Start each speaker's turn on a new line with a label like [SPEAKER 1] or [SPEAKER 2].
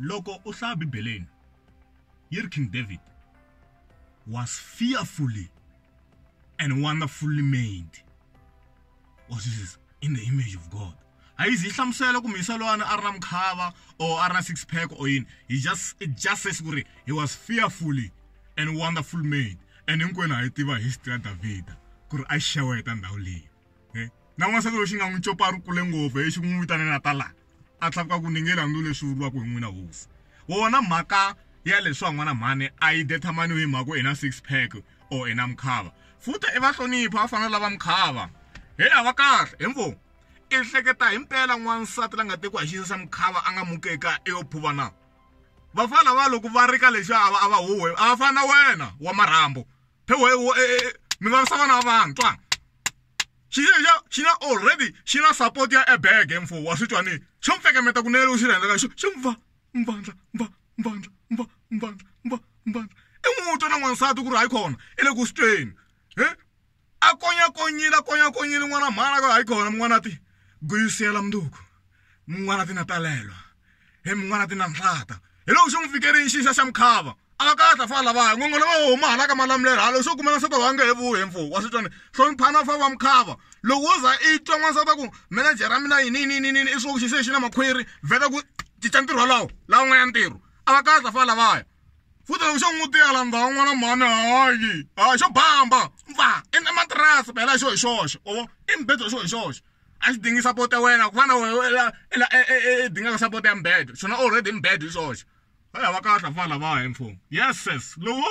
[SPEAKER 1] loko u hlaya Bibeleni yiri King David was fearfully and wonderfully made. Was this in the image of God? Ayizi ihlamusela kumisalwana arna mkhava or arna six pack or in. It just says he was fearfully and wonderfully made. And inkwena ayitiva history ya David kuri a xeweta ndhawu leyi. Na n'wansati loyi xi nga n'wi copa rikule ngopfu xi n'wi vitanela tala a tlakuka ku ningela ndu leswi vuriwaka hi n'wina hosi. Wona mhaka ya leswi n'wana mhani a yi determine hi mhaka ina six pack or ina mkhava. Futhi I va hlonipha va fana lava mkhava. A va kahle hemvo. I hleketa himpela n'wansati la nga tekiwa hi xisa mkhava a nga mukeka eyophuva na. Vafana va loko va rika leswi a va huwe a fana wena wa marhambo. Mi nga savana vanhu twa. Xina already xina support ya bag emfo wa switwani xo mfekemeta kunene u xi rhendaka xo mvandla muto na n'wansati ku ri hayi khona I le ku sitweni a konyakonyile n'wana mhana ka hayi khona n'wanati guyisela mnduku n'wanati na talelwa n'wanati na nhlata hi loko xi n'wi fikerini xixa xa mkhava a va kahle fa lavaya ngongolo va huma hala ka malamulelo halo swo kumela nsati wa nge he vuhi mfo wa switwani hloniphana fa va mkhava loko wo za I twa n'wansati ku manager ya mina yini I swo ku xi se xi na makhwiri vheta ku cinca ntirho lawo n'wana ntirho a va kahle fa lavaya futhi loko xo n'wi tiyala ndhawu n'wana mhani hayi xo bamba mva I matirasi phela xo hi xoxe I mbedo xo hi xoxe a xi dingi support ya wena ku fana I dinga support ya mbedo xona already mbedo hi xoxe va kahle fa lavaya mfo yes lowo